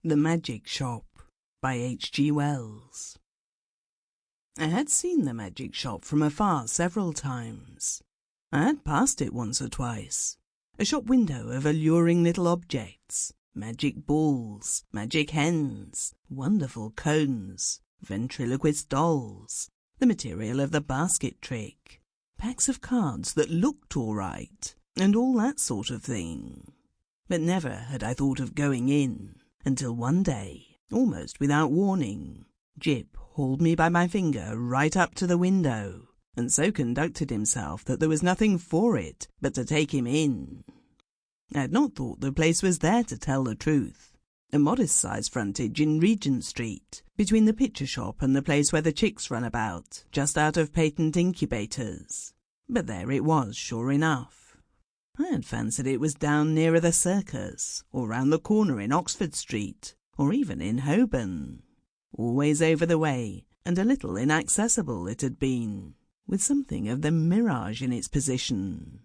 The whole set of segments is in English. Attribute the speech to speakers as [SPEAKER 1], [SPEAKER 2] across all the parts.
[SPEAKER 1] The Magic Shop by H.G. Wells. I had seen the magic shop from afar several times. I had passed it once or twice. A shop window of alluring little objects, magic balls, magic hens, wonderful cones, ventriloquist dolls, the material of the basket trick, packs of cards that looked all right, and all that sort of thing. But never had I thought of going in, until one day, almost without warning, Jip hauled me by my finger right up to the window, and so conducted himself that there was nothing for it but to take him in. I had not thought the place was there, to tell the truth. A modest-sized frontage in Regent Street, between the picture shop and the place where the chicks run about, just out of patent incubators. But there it was, sure enough. I had fancied it was down nearer the circus, or round the corner in Oxford Street, or even in Holborn. Always over the way, and a little inaccessible it had been, with something of the mirage in its position.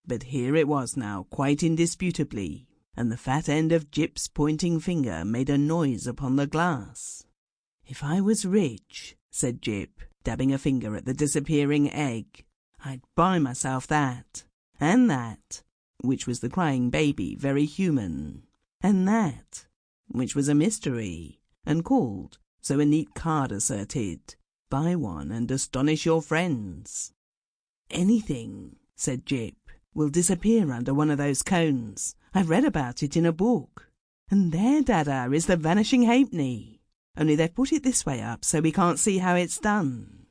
[SPEAKER 1] But here it was now, quite indisputably, and the fat end of Jip's pointing finger made a noise upon the glass. "If I was rich," said Jip, dabbing a finger at the disappearing egg, "I'd buy myself that, and that," which was the crying baby, very human, and that, which was a mystery, and called, so a neat card asserted, "Buy one and astonish your friends." "Anything," said Jip, "will disappear under one of those cones. I've read about it in a book. And there, Dada, is the vanishing halfpenny. Only they've put it this way up so we can't see how it's done."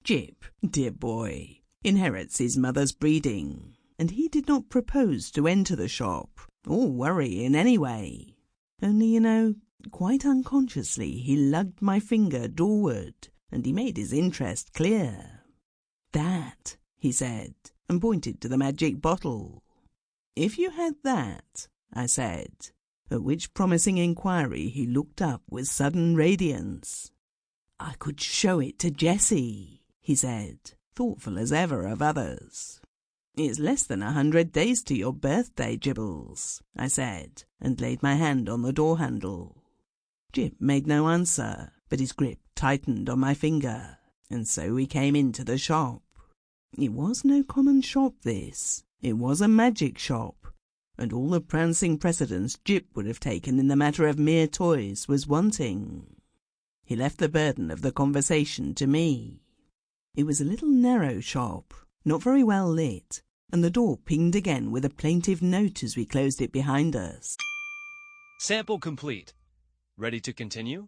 [SPEAKER 1] Jip, dear boy, inherits his mother's breeding, and he did not propose to enter the shop, or worry in any way. Only, quite unconsciously he lugged my finger doorward, and he made his interest clear. "That," he said, and pointed to the magic bottle. "If you had that," I said, at which promising inquiry he looked up with sudden radiance. "I could show it to Jessie," he said, thoughtful as ever of others. "It's less than 100 days to your birthday, Gibbles," I said, and laid my hand on the door handle. Jip made no answer, but his grip tightened on my finger, and so we came into the shop. It was no common shop, this. It was a magic shop, and all the prancing precedence Jip would have taken in the matter of mere toys was wanting. He left the burden of the conversation to me. It was a little narrow shop, not very well lit, and the door pinged again with a plaintive note as we closed it behind us.
[SPEAKER 2] Sample complete. Ready to continue?